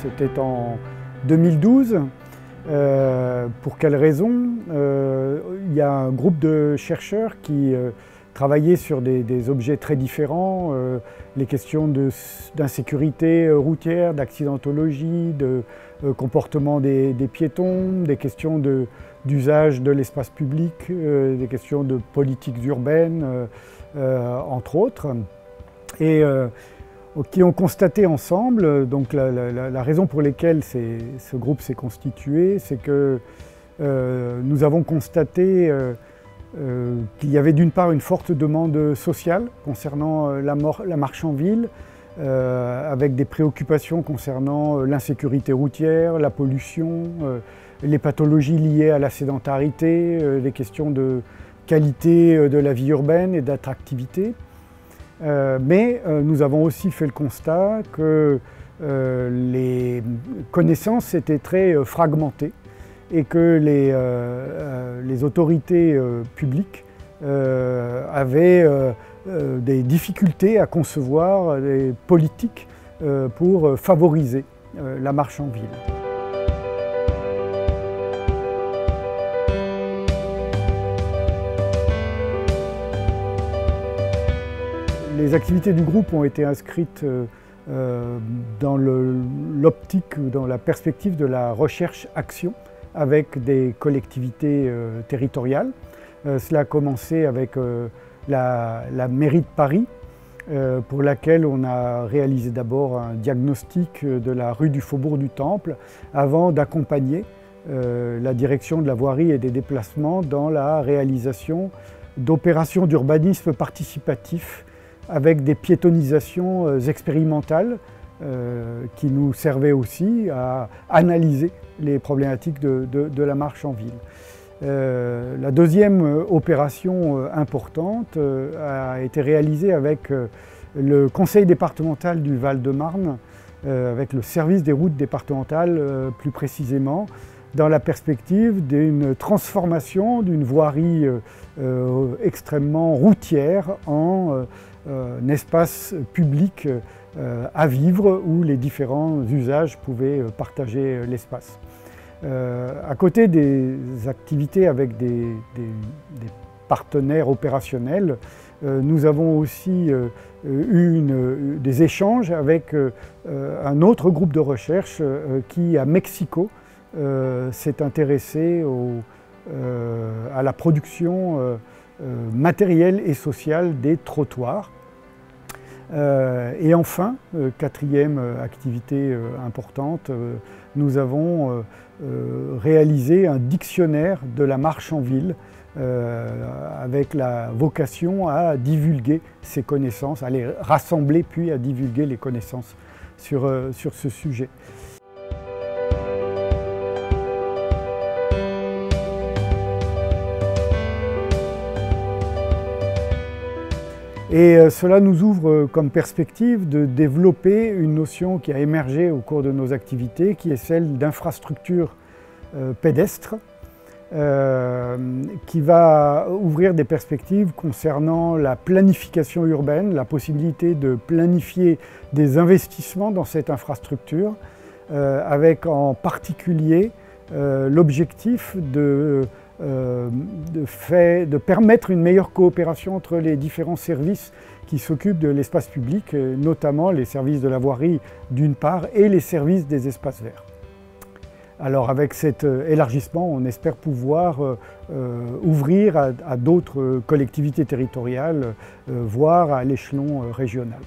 C'était en 2012. Pour quelles raisons? Il y a un groupe de chercheurs qui travaillaient sur des objets très différents, les questions d'insécurité routière, d'accidentologie, de comportement des piétons, des questions d'usage de l'espace public, des questions de politiques urbaines, entre autres. Et qui ont constaté ensemble, donc la raison pour laquelle ce groupe s'est constitué, c'est que nous avons constaté qu'il y avait d'une part une forte demande sociale concernant la marche en ville, avec des préoccupations concernant l'insécurité routière, la pollution, les pathologies liées à la sédentarité, les questions de qualité de la vie urbaine et d'attractivité. Mais nous avons aussi fait le constat que les connaissances étaient très fragmentées et que les autorités publiques avaient des difficultés à concevoir des politiques pour favoriser la marche en ville. Les activités du groupe ont été inscrites dans l'optique, dans la perspective de la recherche-action avec des collectivités territoriales. Cela a commencé avec la mairie de Paris, pour laquelle on a réalisé d'abord un diagnostic de la rue du Faubourg du Temple avant d'accompagner la direction de la voirie et des déplacements dans la réalisation d'opérations d'urbanisme participatif avec des piétonisations expérimentales qui nous servaient aussi à analyser les problématiques de la marche en ville. La deuxième opération importante a été réalisée avec le conseil départemental du Val-de-Marne, avec le service des routes départementales plus précisément, dans la perspective d'une transformation d'une voirie extrêmement routière en un espace public à vivre où les différents usages pouvaient partager l'espace. À côté des activités avec des partenaires opérationnels, nous avons aussi eu des échanges avec un autre groupe de recherche qui, à Mexico, s'est intéressé à la production matérielle et sociale des trottoirs. Et enfin, quatrième activité importante, nous avons réalisé un dictionnaire de la marche en ville avec la vocation à divulguer ces connaissances, à les rassembler puis à divulguer les connaissances sur ce sujet. Et cela nous ouvre comme perspective de développer une notion qui a émergé au cours de nos activités, qui est celle d'infrastructure pédestre, qui va ouvrir des perspectives concernant la planification urbaine, la possibilité de planifier des investissements dans cette infrastructure, avec en particulier l'objectif de permettre une meilleure coopération entre les différents services qui s'occupent de l'espace public, notamment les services de la voirie d'une part et les services des espaces verts. Alors avec cet élargissement, on espère pouvoir ouvrir à d'autres collectivités territoriales, voire à l'échelon régional.